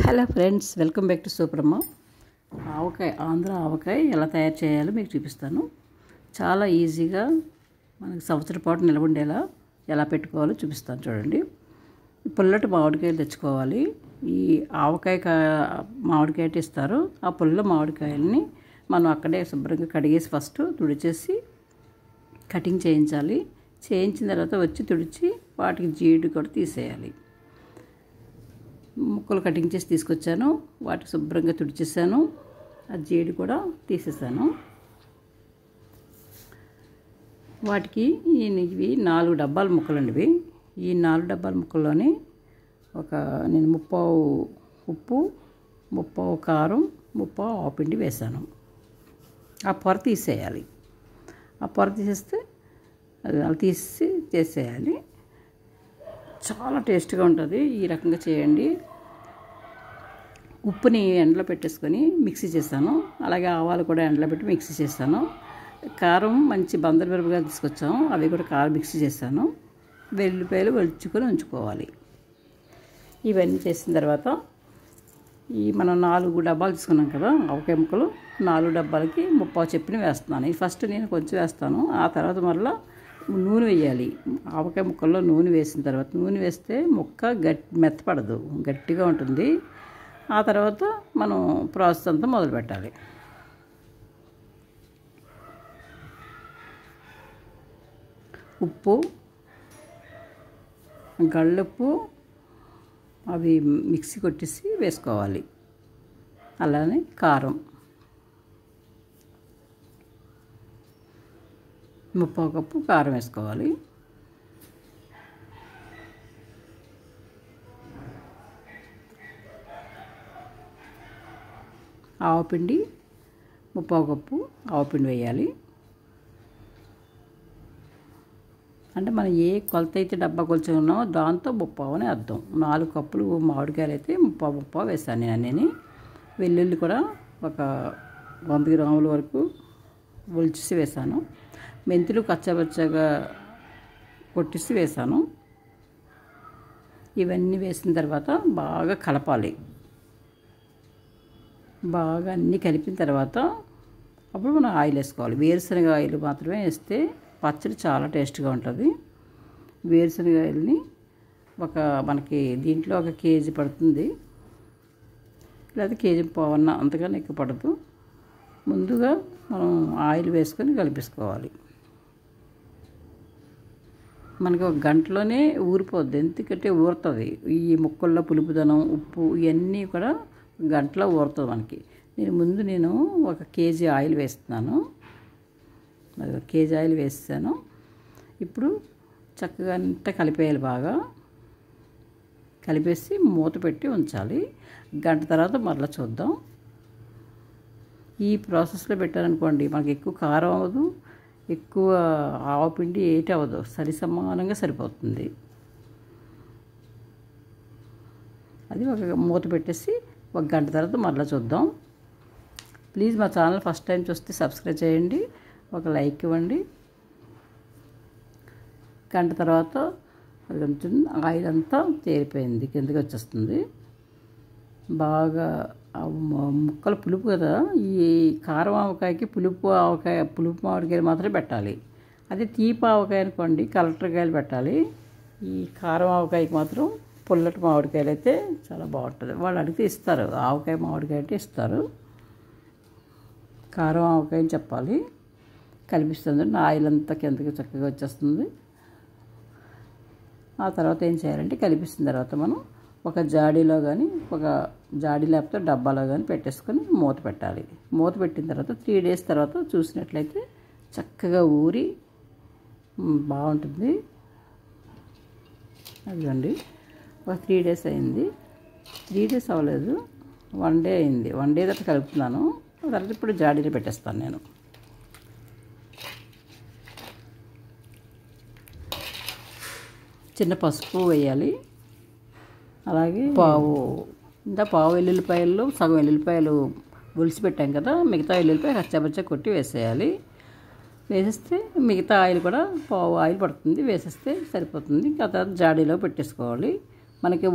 Hello friends, welcome back to Superamma. Avakaya, Andhra avakaya ఎలా తయారు చేయాలో మీకు చూపిస్తాను. చాలా ఈజీగా మనకి సంవత్సరం పాటు నిల్వ ఉండేలా ఎలా పెట్టుకోవాలో చూపిస్తాను. చూడండి, పుల్లటి మామిడికాయలు తెచ్చుకోవాలి. ఈ ఆవకాయ మామిడికాయ ఇస్తారు. ఆ పుల్ల మామిడికాయలని మనం అక్కడే శుభ్రంగా కడిగేసి ఫస్ట్ తుడిచేసి కటింగ్ చేయించాలి. చేయించిన తర్వాత వచ్చి తుడిచి వాటికి జీడి కూడా తీసేయాలి. ముక్కలు కటింగ్ చేసి తీసుకొచ్చాను, వాటికి శుభ్రంగా తుడిచేసాను, ఆ జీడి కూడా తీసేసాను. వాటికి ఇవి 4 డబ్బాల ముక్కలండి. ఈ 4 డబ్బాల ముక్కల్లోని నేను 30 ఉప్పు, 30 కారం, 30 ఆవపిండి వేసాను. ఆ పొర తీసేయాలి. ఆ పొర తీసేస్తే అలా తీసి చేసేయాలి. చాలా టేస్ట్గా ఉంటుంది. ఈ రకంగా చేయండి. ఉప్పుని ఎండలో పెట్టేసుకొని మిక్సీ చేశాను. అలాగే ఆవాలు కూడా ఎండలో పెట్టి మిక్సీ చేశాను. కారం మంచి బందరమిరపగా తీసుకొచ్చాము, అవి కూడా కారం మిక్సీ చేశాను. వెల్లుల్లిపాయలు ఒలుచుకొని ఉంచుకోవాలి. ఇవన్నీ చేసిన తర్వాత మనం 4 డబ్బాలు తీసుకున్నాం కదా ఆవకాయ ముక్కలు, 4 డబ్బాలకి 30 చెప్పిన వేస్తున్నాను. ఫస్ట్ నేను కొంచెం వేస్తాను, ఆ తర్వాత మళ్ళీ నూనె వేయాలి. ఆవకాయ ముక్కల్లో నూనె వేసిన తర్వాత, నూనె వేస్తే ముక్క మెత్తపడదు, గట్టిగా ఉంటుంది. ఆ తర్వాత మనం ప్రాసెస్ అంతా మొదలు పెట్టాలి. ఉప్పు, గళ్ళుప్పు అవి మిక్సీ కొట్టేసి వేసుకోవాలి. అలానే కారం 30 కప్పు కారం వేసుకోవాలి. ఆవపిండి 30 కప్పు ఆవపిండి వేయాలి. అంటే మనం ఏ కొలత అయితే డబ్బా కొలుచుకున్నామో దాంతో 30 అని అర్థం. 4 కప్పులు మామిడికాయలు అయితే 30 వేసాను నేను అన్నీ. వెల్లుల్లి కూడా ఒక 100 గ్రాముల వరకు ఒలిచేసి వేసాను. మెంతులు కచ్చాపచ్చగా కొట్టేసి వేసాను. ఇవన్నీ వేసిన తర్వాత బాగా కలపాలి. బాగా అన్నీ కలిపిన తర్వాత అప్పుడు మనం ఆయిల్ వేసుకోవాలి. వేరుశనగ ఆయిల్ మాత్రమే వేస్తే పచ్చడి చాలా టేస్ట్గా ఉంటుంది. వేరుశనగ ఆయిల్ని మనకి దీంట్లో 1 కేజీ పడుతుంది, లేదా కేజీ పావన్న, అంతకన్నా ఎక్కువ పడదు. ముందుగా మనం ఆయిల్ వేసుకొని కలిపేసుకోవాలి. మనకి 1 గంటలోనే ఊరిపోద్ది, ఎందుకంటే ఊరుతుంది. ఈ ముక్కల్లో పులుపుదనం, ఉప్పు ఇవన్నీ కూడా గంటలో ఊరుతుంది మనకి. ముందు 1 కేజీ ఆయిల్ వేస్తున్నాను. 1 కేజీ ఆయిల్ వేసాను. ఇప్పుడు చక్కగా అంతా కలిపేయాలి. బాగా కలిపేసి మూత పెట్టి ఉంచాలి. గంట తర్వాత మరలా చూద్దాం. ఈ ప్రాసెస్లో పెట్టారనుకోండి, మనకి ఎక్కువ కారం అవ్వదు, ఎక్కువ ఆవపిండి ఏటి అవ్వదు, సమానంగా సరిపోతుంది. అది మూత పెట్టేసి 1 గంట తర్వాత మరలా చూద్దాం. ప్లీజ్ మా ఛానల్ ఫస్ట్ టైం చూస్తే సబ్స్క్రైబ్ చేయండి, ఒక లైక్ ఇవ్వండి. గంట తర్వాత ఆయిల్ అంతా తేలిపోయింది, కిందకి వచ్చేస్తుంది. బాగా ముక్కలు పులుపు కదా, ఈ కారం ఆవకాయకి పులుపు మామిడికాయలు మాత్రమే పెట్టాలి. అదే తీపి ఆవకాయ అనుకోండి, కలెక్టర్కాయలు పెట్టాలి. ఈ కారం ఆవకాయకి మాత్రం పుల్లటి మామిడికాయలు అయితే చాలా బాగుంటుంది. వాళ్ళు అడిగితే ఇస్తారు, ఆవకాయ మామిడికాయ అంటే ఇస్తారు. కారం ఆవకాయ అని చెప్పాలి. కలిపిస్తుంది, ఆయిల్ అంతా కిందకి చక్కగా వచ్చేస్తుంది. ఆ తర్వాత ఏం చేయాలంటే, కలిపిస్తున్న తర్వాత మనం ఒక జాడీలో కానీ, ఒక జాడీ లేకపోతే డబ్బాలో కానీ పెట్టేసుకొని మూత పెట్టాలి. మూత పెట్టిన తర్వాత 3 డేస్ తర్వాత చూసినట్లయితే చక్కగా ఊరి బాగుంటుంది. అదిగోండి, ఒక 3 డేస్ అయింది. 3 డేస్ అవ్వలేదు, 1 డే అయింది. 1 డే తర్వాత కలుపుతున్నాను. తర్వాత ఇప్పుడు జాడీలో పెట్టేస్తాను నేను. చిన్న పసుపు వేయాలి. అలాగే పావు వెల్లుల్లిపాయలు, సగం వెల్లుల్లిపాయలు ఒలిసి పెట్టాం కదా, మిగతా వెల్లుల్లిపాయ కచ్చాపచ్చా కొట్టి వేసేయాలి. వేసేస్తే మిగతా ఆయిల్ కూడా పావు ఆయిల్ పడుతుంది, వేసేస్తే సరిపోతుంది. ఆ తర్వాత జాడీలో పెట్టేసుకోవాలి. మనకి